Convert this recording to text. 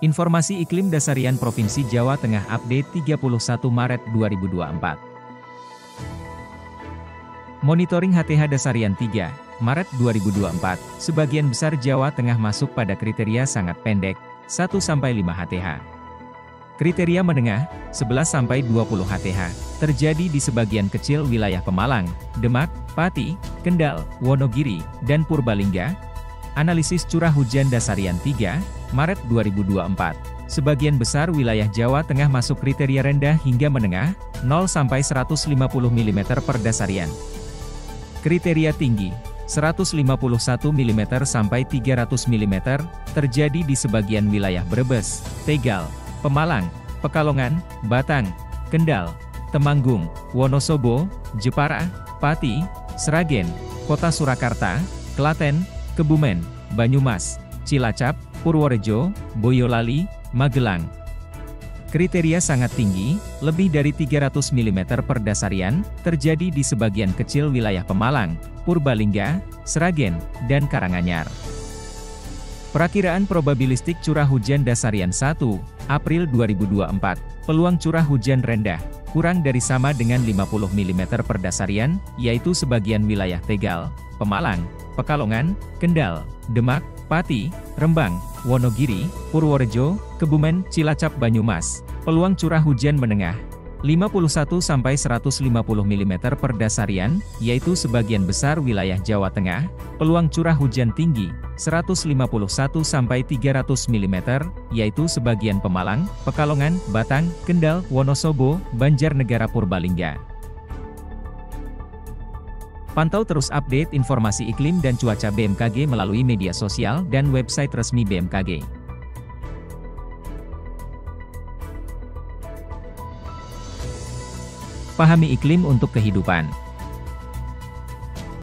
Informasi iklim dasarian Provinsi Jawa Tengah update 31 Maret 2024. Monitoring HTH dasarian 3 Maret 2024, sebagian besar Jawa Tengah masuk pada kriteria sangat pendek, 1-5 HTH. Kriteria menengah, 11-20 HTH, terjadi di sebagian kecil wilayah Pemalang, Demak, Pati, Kendal, Wonogiri, dan Purbalingga. Analisis curah hujan dasarian 3 Maret 2024. Sebagian besar wilayah Jawa Tengah masuk kriteria rendah hingga menengah, 0-150 mm per dasarian. Kriteria tinggi, 151 mm sampai 300 mm, terjadi di sebagian wilayah Brebes, Tegal, Pemalang, Pekalongan, Batang, Kendal, Temanggung, Wonosobo, Jepara, Pati, Sragen, Kota Surakarta, Klaten, Kebumen, Banyumas, Cilacap, Purworejo, Boyolali, Magelang. Kriteria sangat tinggi, lebih dari 300 mm per dasarian, terjadi di sebagian kecil wilayah Pemalang, Purbalingga, Sragen, dan Karanganyar. Perakiraan probabilistik curah hujan dasarian 1 April 2024, peluang curah hujan rendah, kurang dari sama dengan 50 mm per dasarian, yaitu sebagian wilayah Tegal, Pemalang, Pekalongan, Kendal, Demak, Pati, Rembang, Wonogiri, Purworejo, Kebumen, Cilacap, Banyumas. Peluang curah hujan menengah, 51-150 mm per dasarian, yaitu sebagian besar wilayah Jawa Tengah. Peluang curah hujan tinggi, 151-300 mm, yaitu sebagian Pemalang, Pekalongan, Batang, Kendal, Wonosobo, Banjarnegara, Purbalingga. Pantau terus update informasi iklim dan cuaca BMKG melalui media sosial dan website resmi BMKG. Pahami iklim untuk kehidupan.